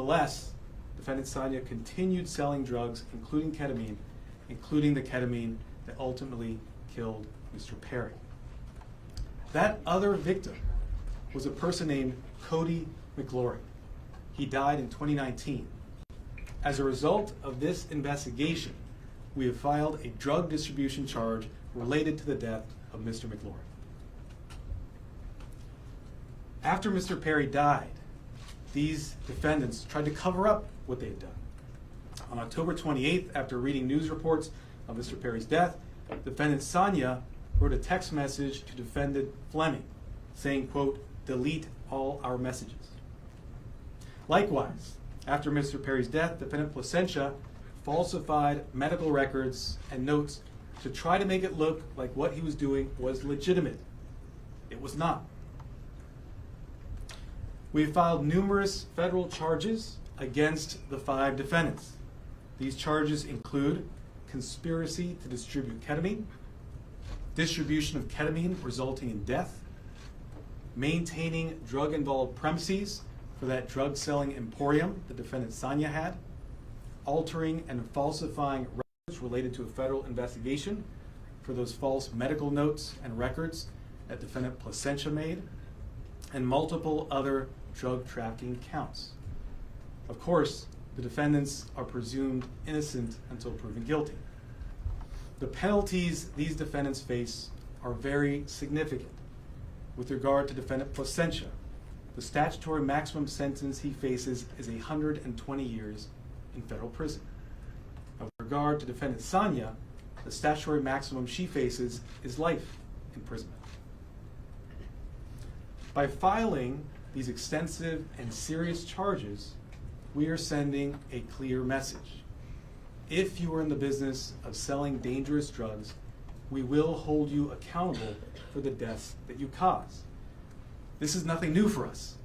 Nonetheless, defendant Sanya continued selling drugs, including the ketamine that ultimately killed Mr. Perry. That other victim was a person named Cody McGlory. He died in 2019. As a result of this investigation, we have filed a drug distribution charge related to the death of Mr. McGlory. After Mr. Perry died, these defendants tried to cover up what they had done. On October 28th, after reading news reports of Mr. Perry's death, defendant Sanya wrote a text message to defendant Fleming saying, quote, "Delete all our messages." Likewise, after Mr. Perry's death, defendant Placentia falsified medical records and notes to try to make it look like what he was doing was legitimate. It was not. We have filed numerous federal charges against the 5 defendants. These charges include conspiracy to distribute ketamine, distribution of ketamine resulting in death, maintaining drug-involved premises for that drug-selling emporium the defendant Sanya had, altering and falsifying records related to a federal investigation for those false medical notes and records that defendant Placentia made, and multiple other drug trafficking counts. Of course, the defendants are presumed innocent until proven guilty. The penalties these defendants face are very significant. With regard to defendant Placentia, the statutory maximum sentence he faces is 120 years in federal prison. With regard to defendant Sanya, the statutory maximum she faces is life imprisonment. By filing these extensive and serious charges, we are sending a clear message. If you are in the business of selling dangerous drugs, we will hold you accountable for the deaths that you cause. This is nothing new for us.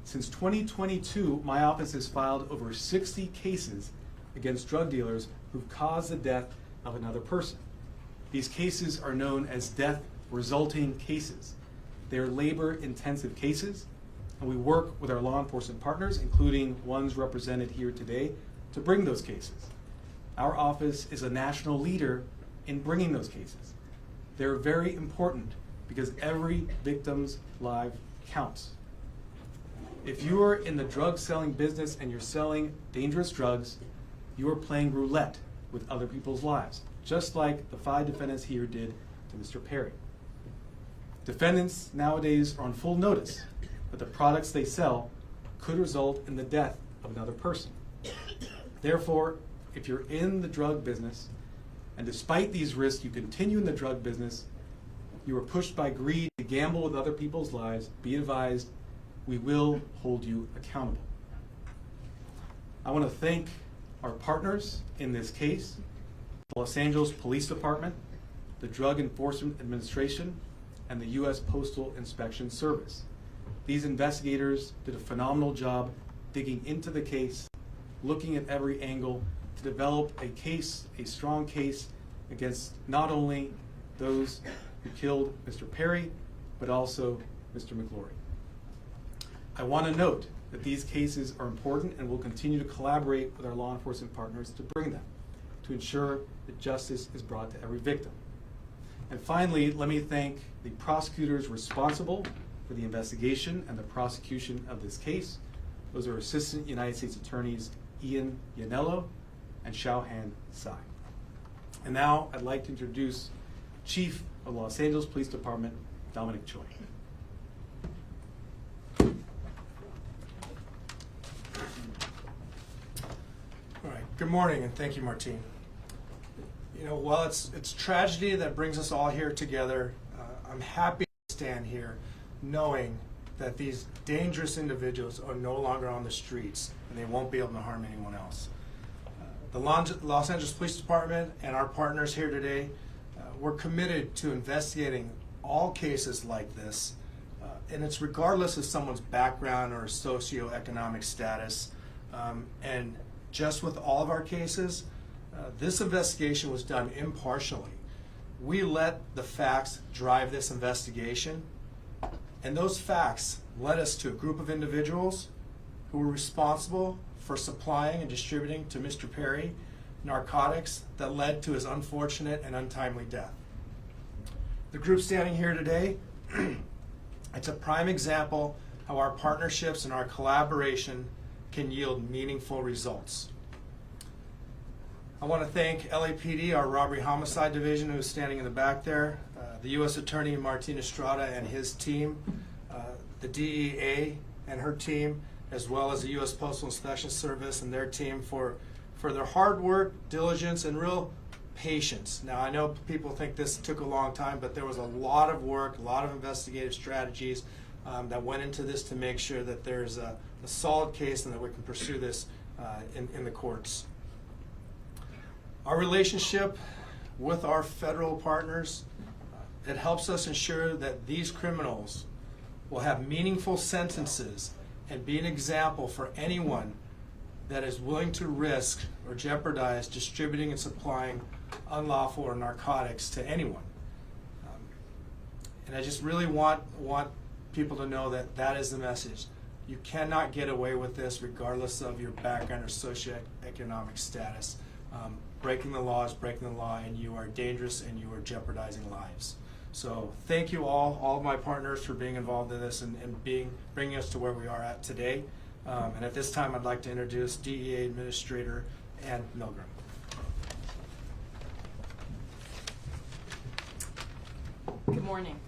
Since 2022, my office has filed over 60 cases against drug dealers who've caused the death of another person. These cases are known as death resulting cases. They are labor-intensive cases, and we work with our law enforcement partners, including ones represented here today, to bring those cases. Our office is a national leader in bringing those cases. They're very important because every victim's life counts. If you are in the drug selling business and you're selling dangerous drugs, you are playing roulette with other people's lives, just like the 5 defendants here did to Mr. Perry. Defendants nowadays are on full notice that the products they sell could result in the death of another person. Therefore, if you're in the drug business, and despite these risks you continue in the drug business, you are pushed by greed to gamble with other people's lives, be advised, we will hold you accountable. I want to thank our partners in this case, the Los Angeles Police Department, the Drug Enforcement Administration, and the U.S. Postal Inspection Service. These investigators did a phenomenal job digging into the case, looking at every angle to develop a case, a strong case, against not only those who killed Mr. Perry, but also Mr. McGlory. I want to note that these cases are important and we'll continue to collaborate with our law enforcement partners to bring them, to ensure that justice is brought to every victim. And finally, let me thank the prosecutors responsible for the investigation and the prosecution of this case. Those are Assistant United States Attorneys Ian Yanello and Xiaohan Tsai. And now I'd like to introduce Chief of Los Angeles Police Department, Dominic Choi. All right, good morning and thank you, Martine. You know, while it's tragedy that brings us all here together, I'm happy to stand here knowing that these dangerous individuals are no longer on the streets and they won't be able to harm anyone else. The Los Angeles Police Department and our partners here today, we're committed to investigating all cases like this, and it's regardless of someone's background or socioeconomic status. And just with all of our cases, this investigation was done impartially. We let the facts drive this investigation, and those facts led us to a group of individuals who were responsible for supplying and distributing to Mr. Perry narcotics that led to his unfortunate and untimely death. The group standing here today, it's a prime example how our partnerships and our collaboration can yield meaningful results. I want to thank LAPD, our Robbery Homicide Division, who's standing in the back there, the U.S. Attorney Martin Estrada and his team, the DEA and her team, as well as the U.S. Postal Inspection Service and their team for their hard work, diligence, and real patience. Now, I know people think this took a long time, but there was a lot of work, a lot of investigative strategies that went into this to make sure that there's a solid case and that we can pursue this in the courts. Our relationship with our federal partners, it helps us ensure that these criminals will have meaningful sentences and be an example for anyone that is willing to risk or jeopardize distributing and supplying unlawful or narcotics to anyone. And I just really want people to know that that is the message. You cannot get away with this regardless of your background or socioeconomic status. Breaking the law is breaking the law, and you are dangerous and you are jeopardizing lives. So thank you all of my partners for being involved in this and bringing us to where we are at today. And at this time, I'd like to introduce DEA Administrator Ann Milgram. Good morning.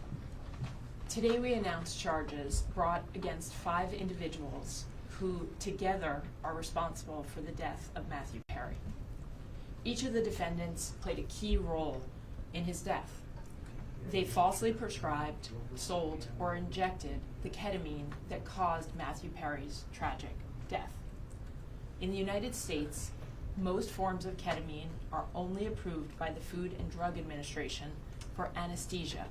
Today we announce charges brought against 5 individuals who together are responsible for the death of Matthew Perry. Each of the defendants played a key role in his death. They falsely prescribed, sold, or injected the ketamine that caused Matthew Perry's tragic death. In the United States, most forms of ketamine are only approved by the Food and Drug Administration for anesthesia.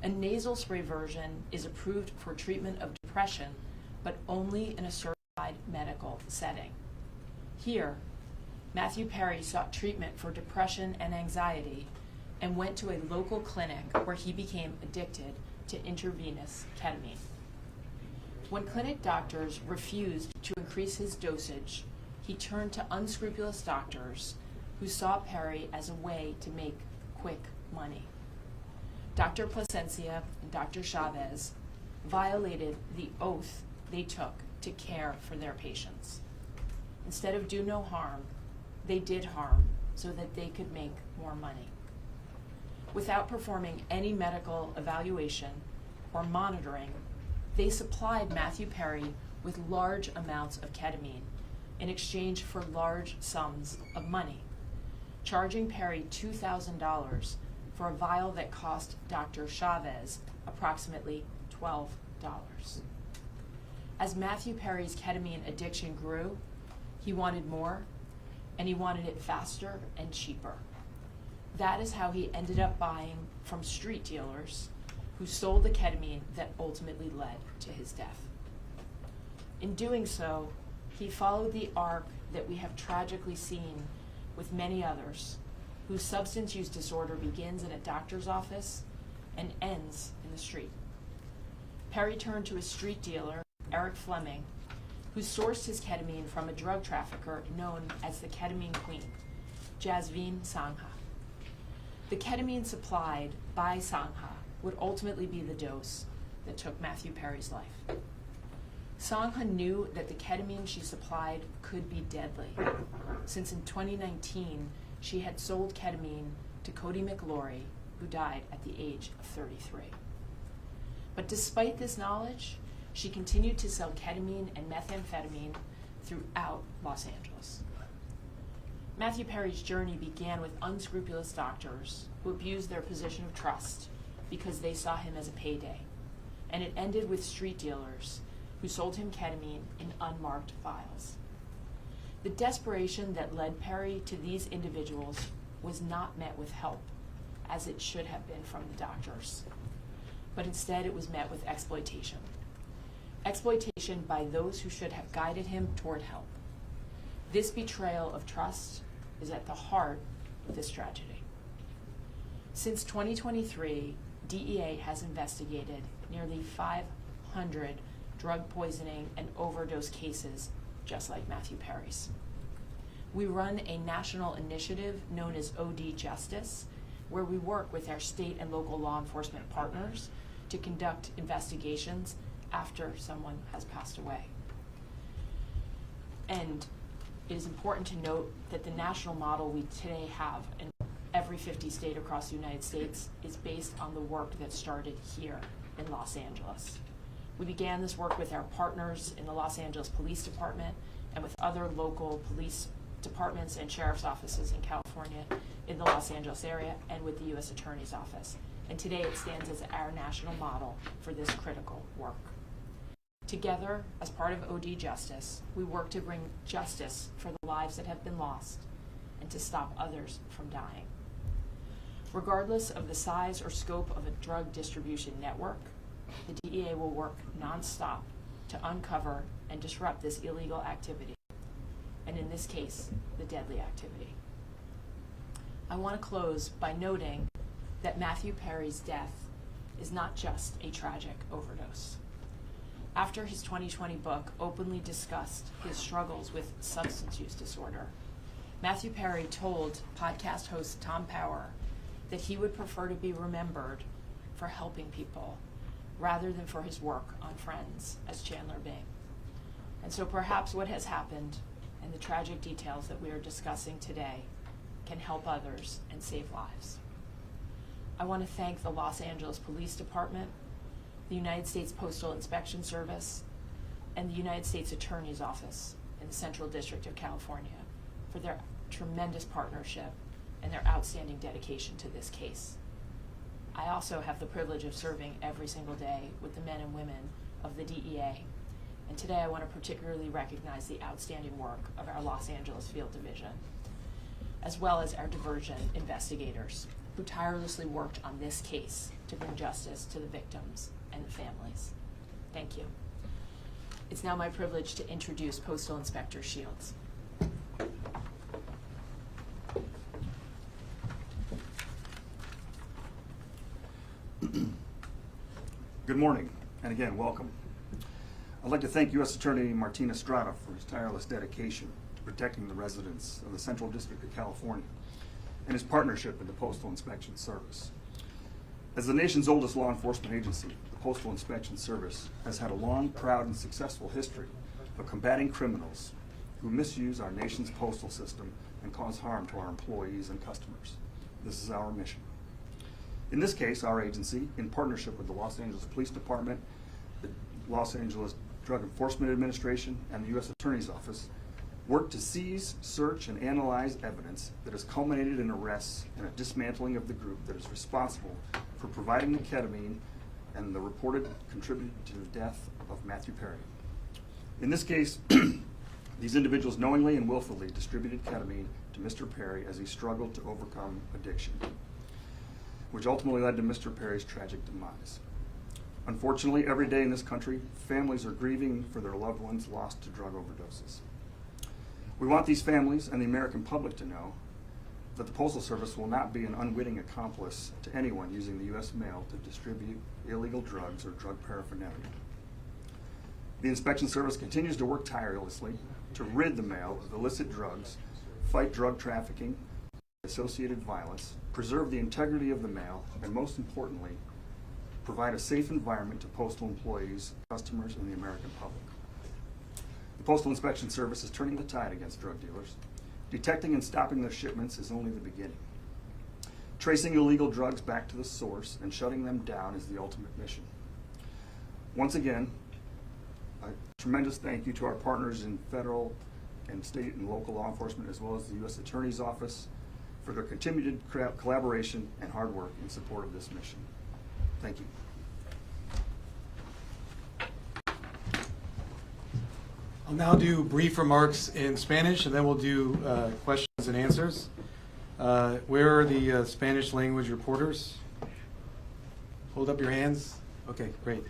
A nasal spray version is approved for treatment of depression, but only in a certified medical setting. Here, Matthew Perry sought treatment for depression and anxiety and went to a local clinic where he became addicted to intravenous ketamine. When clinic doctors refused to increase his dosage, he turned to unscrupulous doctors who saw Perry as a way to make quick money. Dr. Plasencia and Dr. Chavez violated the oath they took to care for their patients. Instead of do no harm, they did harm so that they could make more money. Without performing any medical evaluation or monitoring, they supplied Matthew Perry with large amounts of ketamine in exchange for large sums of money, charging Perry $2,000 for a vial that cost Dr. Chavez approximately $12. As Matthew Perry's ketamine addiction grew, he wanted more, and he wanted it faster and cheaper. That is how he ended up buying from street dealers who sold the ketamine that ultimately led to his death. In doing so, he followed the arc that we have tragically seen with many others, whose substance use disorder begins in a doctor's office and ends in the street. Perry turned to a street dealer, Eric Fleming, who sourced his ketamine from a drug trafficker known as the Ketamine Queen, Jasveen Sangha. The ketamine supplied by Sangha would ultimately be the dose that took Matthew Perry's life. Sangha knew that the ketamine she supplied could be deadly, since in 2019 she had sold ketamine to Cody McLaury, who died at the age of 33. But despite this knowledge, she continued to sell ketamine and methamphetamine throughout Los Angeles. Matthew Perry's journey began with unscrupulous doctors who abused their position of trust because they saw him as a payday, and it ended with street dealers who sold him ketamine in unmarked vials. The desperation that led Perry to these individuals was not met with help, as it should have been from the doctors, but instead it was met with exploitation. Exploitation by those who should have guided him toward help. This betrayal of trust is at the heart of this tragedy. Since 2023, DEA has investigated nearly 500 drug poisoning and overdose cases just like Matthew Perry's. We run a national initiative known as OD Justice, where we work with our state and local law enforcement partners to conduct investigations after someone has passed away. And it is important to note that the national model we today have in every 50 state across the United States is based on the work that started here in Los Angeles. We began this work with our partners in the Los Angeles Police Department and with other local police departments and sheriff's offices in California, in the Los Angeles area, and with the U.S. Attorney's Office. And today it stands as our national model for this critical work. Together, as part of OD Justice, we work to bring justice for the lives that have been lost and to stop others from dying. Regardless of the size or scope of a drug distribution network, the DEA will work nonstop to uncover and disrupt this illegal activity, and in this case, the deadly activity. I want to close by noting that Matthew Perry's death is not just a tragic overdose. After his 2020 book openly discussed his struggles with substance use disorder, Matthew Perry told podcast host Tom Power that he would prefer to be remembered for helping people rather than for his work on Friends as Chandler Bing. And so perhaps what has happened and the tragic details that we are discussing today can help others and save lives. I want to thank the Los Angeles Police Department, the United States Postal Inspection Service, and the United States Attorney's Office in the Central District of California for their tremendous partnership and their outstanding dedication to this case. I also have the privilege of serving every single day with the men and women of the DEA, and today I want to particularly recognize the outstanding work of our Los Angeles Field Division, as well as our diversion investigators who tirelessly worked on this case to bring justice to the victims and the families. Thank you. It's now my privilege to introduce Postal Inspector Shields. Good morning, and again, welcome. I'd like to thank U.S. Attorney Martin Estrada for his tireless dedication to protecting the residents of the Central District of California and his partnership with the Postal Inspection Service. As the nation's oldest law enforcement agency, the Postal Inspection Service has had a long, proud, and successful history of combating criminals who misuse our nation's postal system and cause harm to our employees and customers. This is our mission. In this case, our agency, in partnership with the Los Angeles Police Department, the Los Angeles Drug Enforcement Administration, and the U.S. Attorney's Office, worked to seize, search, and analyze evidence that has culminated in arrests and a dismantling of the group that is responsible for providing the ketamine and the reported contributed to the death of Matthew Perry. In this case, these individuals knowingly and willfully distributed ketamine to Mr. Perry as he struggled to overcome addiction, which ultimately led to Mr. Perry's tragic demise. Unfortunately, every day in this country, families are grieving for their loved ones lost to drug overdoses. We want these families and the American public to know that the Postal Service will not be an unwitting accomplice to anyone using the U.S. mail to distribute illegal drugs or drug paraphernalia. The Inspection Service continues to work tirelessly to rid the mail of illicit drugs, fight drug trafficking, associated violence, preserve the integrity of the mail, and most importantly, provide a safe environment to postal employees, customers, and the American public. The Postal Inspection Service is turning the tide against drug dealers. Detecting and stopping their shipments is only the beginning. Tracing illegal drugs back to the source and shutting them down is the ultimate mission. Once again, a tremendous thank you to our partners in federal and state and local law enforcement, as well as the U.S. Attorney's Office, for their continued collaboration and hard work in support of this mission. Thank you. I'll now do brief remarks in Spanish, and then we'll do questions and answers. Where are the Spanish language reporters? Hold up your hands. Okay, great.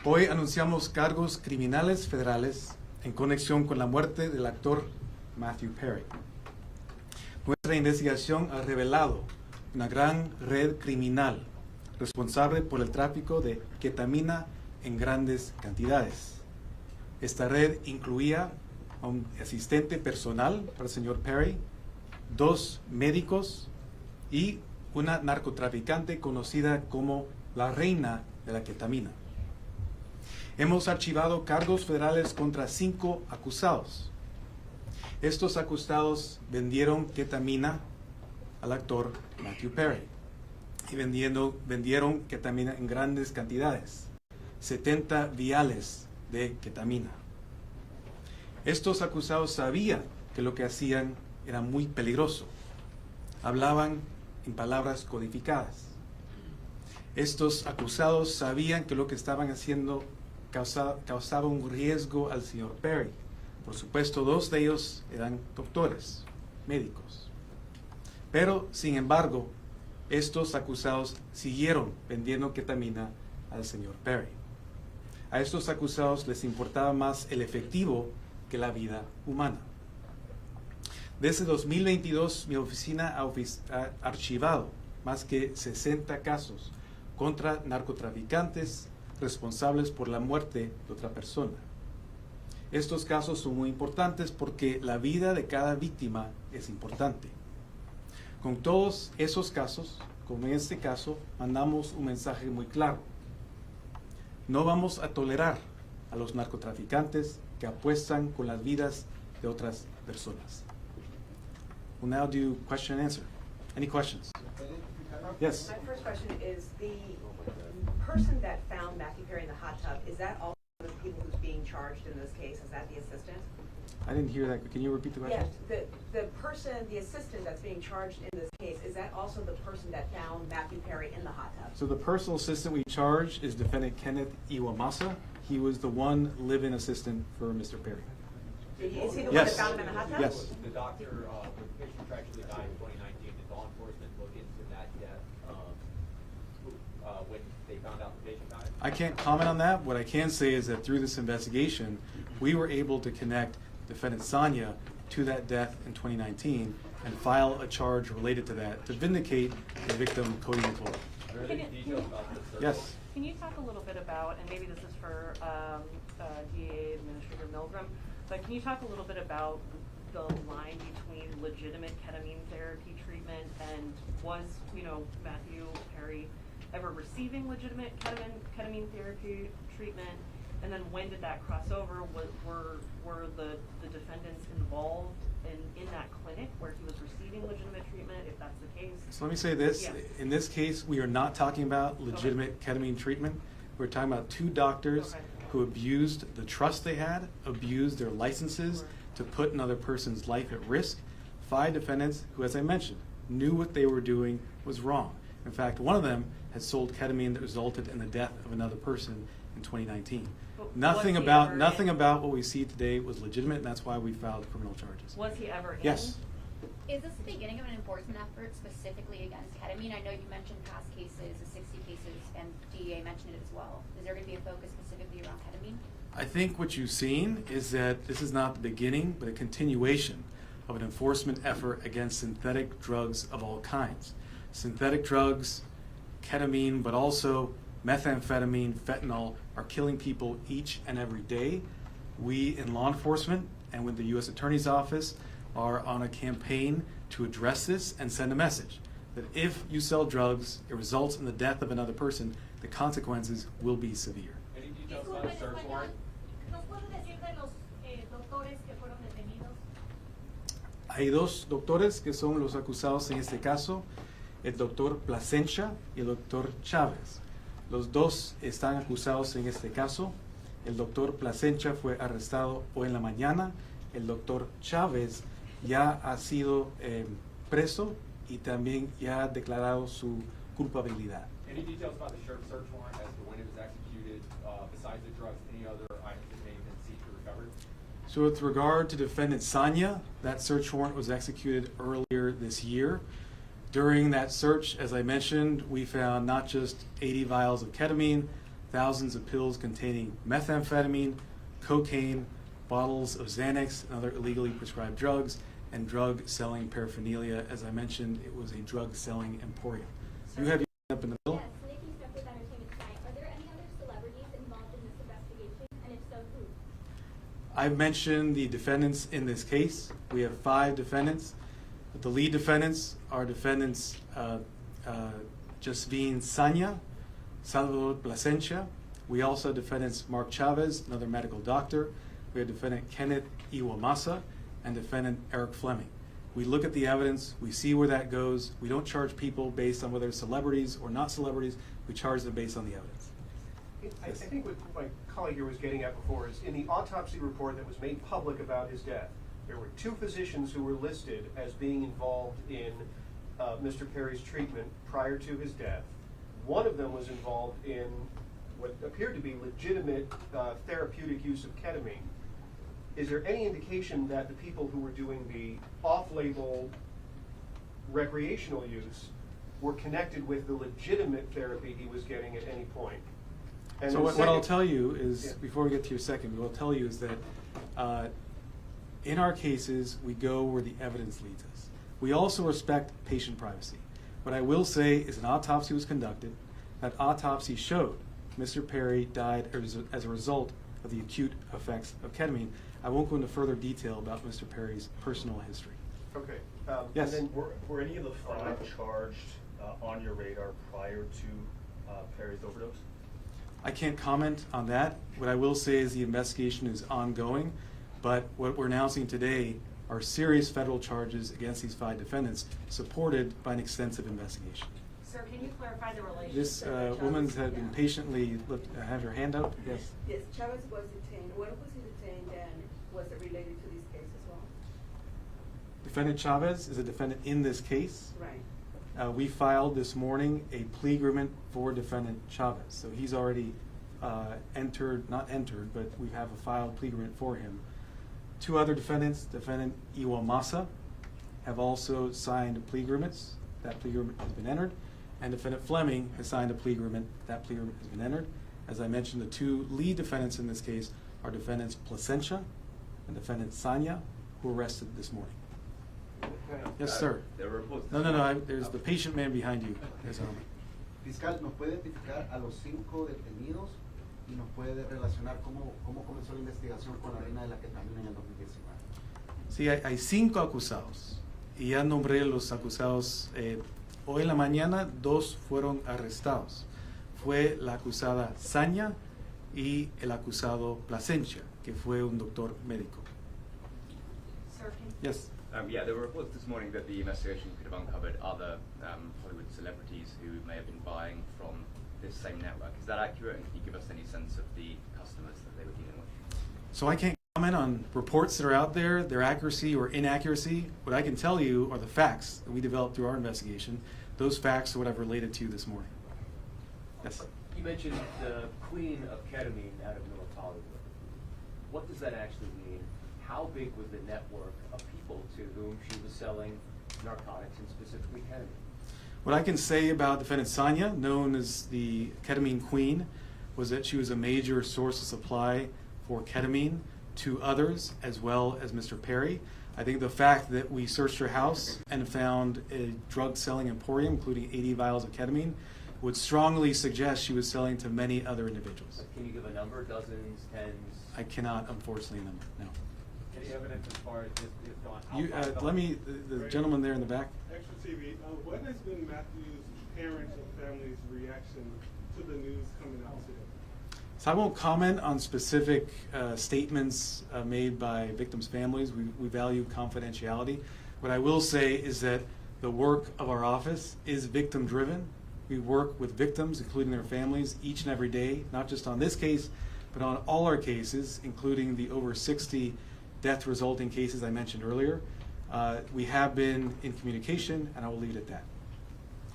Hoy anunciamos cargos criminales federales en conexión con la muerte del actor Matthew Perry. Nuestra investigación ha revelado una gran red criminal responsable por el tráfico de ketamina en grandes cantidades. Esta red incluía a un asistente personal para el señor Perry, 2 médicos y una narcotraficante conocida como la reina de la ketamina. Hemos archivado cargos federales contra 5 acusados. Estos acusados vendieron ketamina al actor Matthew Perry y vendieron ketamina en grandes cantidades, 70 viales de ketamina. Estos acusados sabían que lo que hacían era muy peligroso. Hablaban en palabras codificadas. Estos acusados sabían que lo que estaban haciendo causaba un riesgo al señor Perry. Por supuesto, 2 de ellos eran doctores, médicos. Pero, sin embargo, estos acusados siguieron vendiendo ketamina al señor Perry. A estos acusados les importaba más el efectivo que la vida humana. Desde 2022, mi oficina ha archivado más que 60 casos contra narcotraficantes responsables por la muerte de otra persona. Estos casos son muy importantes porque la vida de cada víctima es importante. Con todos esos casos, como en este caso, mandamos un mensaje muy claro. No vamos a tolerar a los narcotraficantes que apuestan con las vidas de otras personas. We'll now do question and answer. Any questions? Yes. My first question is, the person that found Matthew Perry in the hot tub, is that also one of the people who's being charged in this case? Is that the assistant? I didn't hear that. Can you repeat the question? Yes, the person, the assistant that's being charged in this case, is that also the person that found Matthew Perry in the hot tub? So the personal assistant we charged is defendant Kenneth Iwamasa. He was the one live-in assistant for Mr. Perry. Is he the one that Yes. found him in the hot tub? Yes. The doctor, when the patient tragically died in 2019, did law enforcement look into that death when they found out the patient died? I can't comment on that. What I can say is that through this investigation, we were able to connect defendant Sanya to that death in 2019 and file a charge related to that to vindicate the victim, Cody McClure. Are there any details about the search? Yes. Can you talk a little bit about, and maybe this is for DA Administrator Milgram, but can you talk a little bit about the line between legitimate ketamine therapy treatment and was, Matthew Perry ever receiving legitimate ketamine therapy treatment? And then when did that cross over? Were the defendants involved in that clinic where he was receiving legitimate treatment, if that's the case? So let me say this. Yeah. In this case, we are not talking about legitimate ketamine treatment. We're talking about 2 doctors Okay. who abused the trust they had, abused their licenses to put another person's life at risk. 5 defendants who, as I mentioned, knew what they were doing was wrong. In fact, one of them had sold ketamine that resulted in the death of another person in 2019. But Nothing was he about ever nothing in- about what we see today was legitimate, and that's why we filed criminal charges. Was he ever in? Yes. Is this the beginning of an enforcement effort specifically against ketamine? I know you mentioned past cases, the 60 cases, and DEA mentioned it as well. Is there going to be a focus specifically around ketamine? I think what you've seen is that this is not the beginning, but a continuation of an enforcement effort against synthetic drugs of all kinds. Synthetic drugs, ketamine, but also methamphetamine, fentanyl, are killing people each and every day. We in law enforcement and with the U.S. Attorney's Office are on a campaign to address this and send a message that if you sell drugs, it results in the death of another person, the consequences will be severe. Any details about the search warrant? ¿Nos puede decir de los doctores que fueron detenidos? Hay 2 doctores que son los acusados en este caso, el doctor Plasencia y el doctor Chávez. Los 2 están acusados en este caso. El doctor Plasencia fue arrestado hoy en la mañana. El doctor Chávez ya ha sido preso y también ya ha declarado su culpabilidad. Any details about the search warrant as to when it was executed, besides the drugs, any other items that may have been seized or recovered? So with regard to defendant Sanya, that search warrant was executed earlier this year. During that search, as I mentioned, we found not just 80 vials of ketamine, thousands of pills containing methamphetamine, cocaine, bottles of Xanax and other illegally prescribed drugs, and drug-selling paraphernalia. As I mentioned, it was a drug-selling emporium. You have your hand up in the middle. Yes, Nikki Smith with Entertainment Tonight. Are there any other celebrities involved in this investigation? And if so, who? I've mentioned the defendants in this case. We have 5 defendants. The lead defendants are defendants Josephine Sanya, Salvador Plasencia. We also have defendants Mark Chavez, another medical doctor. We have defendant Kenneth Iwamasa and defendant Eric Fleming. We look at the evidence, we see where that goes. We don't charge people based on whether they're celebrities or not celebrities. We charge them based on the evidence. I think what my colleague here was getting at before is in the autopsy report that was made public about his death, there were 2 physicians who were listed as being involved in Mr. Perry's treatment prior to his death. One of them was involved in what appeared to be legitimate therapeutic use of ketamine. Is there any indication that the people who were doing the off-label recreational use were connected with the legitimate therapy he was getting at any point? And So then what I'll second- tell you is, Yeah. before we get to your second, what I'll tell you is that in our cases, we go where the evidence leads us. We also respect patient privacy. What I will say is an autopsy was conducted. That autopsy showed Mr. Perry died as a result of the acute effects of ketamine. I won't go into further detail about Mr. Perry's personal history. Okay. Yes. And then Were any of the 5 charged on your radar prior to Perry's overdose? I can't comment on that. What I will say is the investigation is ongoing, but what we're announcing today are serious federal charges against these 5 defendants, supported by an extensive investigation. Sir, can you clarify the relationship? This that woman Chavez- had been patiently, have her hand up, yes? Yes, Chavez was detained. When was he detained and was it related to this case as well? Defendant Chavez is a defendant in this case. Right. We filed this morning a plea agreement for defendant Chavez. So he's already not entered, but we have a filed plea agreement for him. 2 other defendants, defendant Iwamasa, have also signed plea agreements. That plea agreement has been entered. And defendant Fleming has signed a plea agreement. That plea agreement has been entered. As I mentioned, the 2 lead defendants in this case are defendants Plasencia and defendant Sanya, who were arrested this morning. Yes, sir. There were reports. No, there's the patient man behind you. There's Fiscal, ¿nos puede identificar a los 5 detenidos y nos puede relacionar cómo comenzó la investigación con la reina de la ketamina en el 2019? Sí, hay 5 acusados y ya nombré los acusados. Hoy en la mañana 2 fueron arrestados. Fue la acusada Sanya y el acusado Plasencia, que fue un doctor médico. Sir, can Yes. Yeah, there were reports this morning that the investigation could have uncovered other Hollywood celebrities who may have been buying from this same network. Is that accurate? And can you give us any sense of the customers that they were dealing with? So I can't comment on reports that are out there, their accuracy or inaccuracy. What I can tell you are the facts that we developed through our investigation. Those facts are what I've related to you this morning. Yes. You mentioned the queen of ketamine out of North Hollywood. What does that actually mean? How big was the network of people to whom she was selling narcotics and specifically ketamine? What I can say about defendant Sanya, known as the ketamine queen, was that she was a major source of supply for ketamine to others as well as Mr. Perry. I think the fact that we searched her house and found a drug selling emporium, including 80 vials of ketamine, would strongly suggest she was selling to many other individuals. Can you give a number? Dozens, tens? I cannot, unfortunately, number, no. Any evidence as far as this gone? You, let me, the gentleman there in the back. Extra TV, what has been Matthew's parents and family's reaction to the news coming out today? So I won't comment on specific statements made by victims' families. We value confidentiality. What I will say is that the work of our office is victim-driven. We work with victims, including their families, each and every day, not just on this case, but on all our cases, including the over 60 death-resulting cases I mentioned earlier. We have been in communication, and I will leave it at that.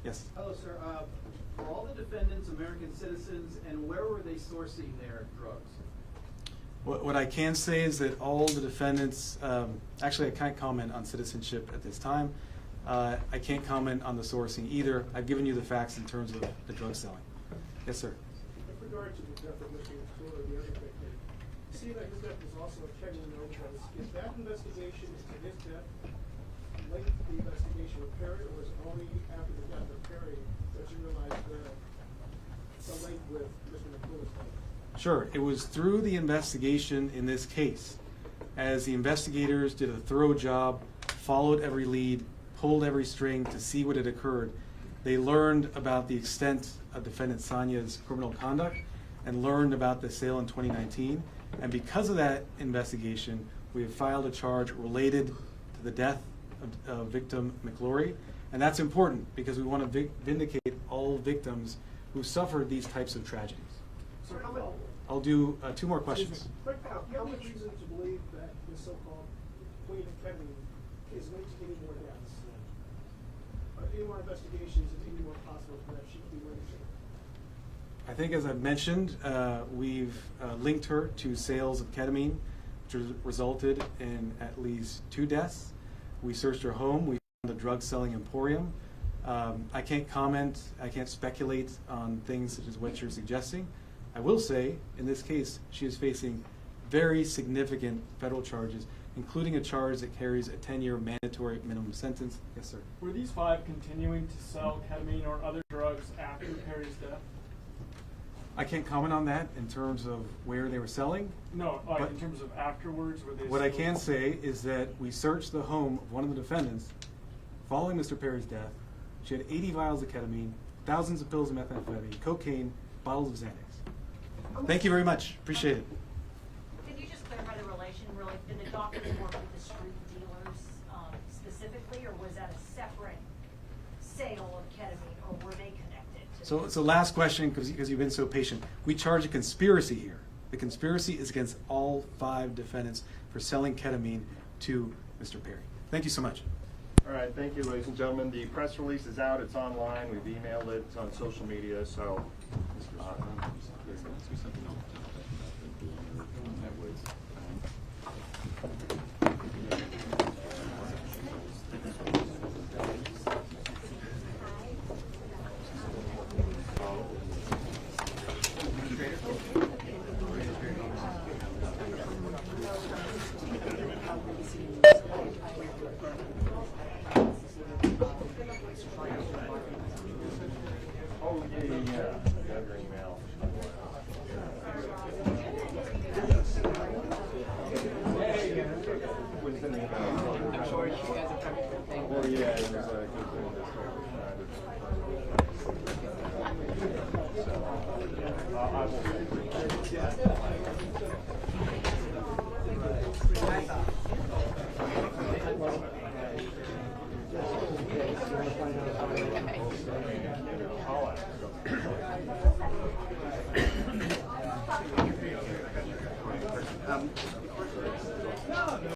Yes? Hello, sir. Were all the defendants American citizens, and where were they sourcing their drugs? What I can say is that all the defendants, actually I can't comment on citizenship at this time. I can't comment on the sourcing either. I've given you the facts in terms of the drug selling. Yes, sir. With regard to the death of Mr. McClure, the other victim, you see that his death was also a ketamine overdose. Is that investigation into his death linked to the investigation of Perry, or was it only after the death of Perry that you realized the link with Mr. McClure's death? Sure. It was through the investigation in this case as the investigators did a thorough job, followed every lead, pulled every string to see what had occurred, they learned about the extent of defendant Sonia's criminal conduct and learned about the sale in 2019. And because of that investigation, we have filed a charge related to the death of victim McLaurie. And that's important because we want to vindicate all victims who suffered these types of tragedies. So how many, I'll do 2 more questions. how much reason to believe that the so-called queen of ketamine is linked to any more deaths? Any more investigations and any more possible that she could be linked to? I think, as I've mentioned, we've linked her to sales of ketamine, which resulted in at least 2 deaths. We searched her home. We found a drug-selling emporium. I can't comment. I can't speculate on things such as what you're suggesting. I will say, in this case, she is facing very significant federal charges, including a charge that carries a 10-year mandatory minimum sentence. Yes, sir. Were these 5 continuing to sell ketamine or other drugs after Perry's death? I can't comment on that in terms of where they were selling. No, but in terms of afterwards, were they what I still- can say is that we searched the home of one of the defendants following Mr. Perry's death. She had 80 vials of ketamine, thousands of pills of methamphetamine, cocaine, bottles of Xanax. Thank you very much. Appreciate it. Can you just clarify the relation, really? Did the doctors work with the street dealers specifically, or was that a separate sale of ketamine, or were they connected? So last question, because you've been so patient. We charge a conspiracy here. The conspiracy is against all 5 defendants for selling ketamine to Mr. Perry. Thank you so much. All right, thank you, ladies and gentlemen. The press release is out. It's online. We've emailed it. It's on social media. So. Oh, yeah. Got your email. What's in the email? I'm sure you guys have everything. Well, yeah, it was a good thing. So, I will.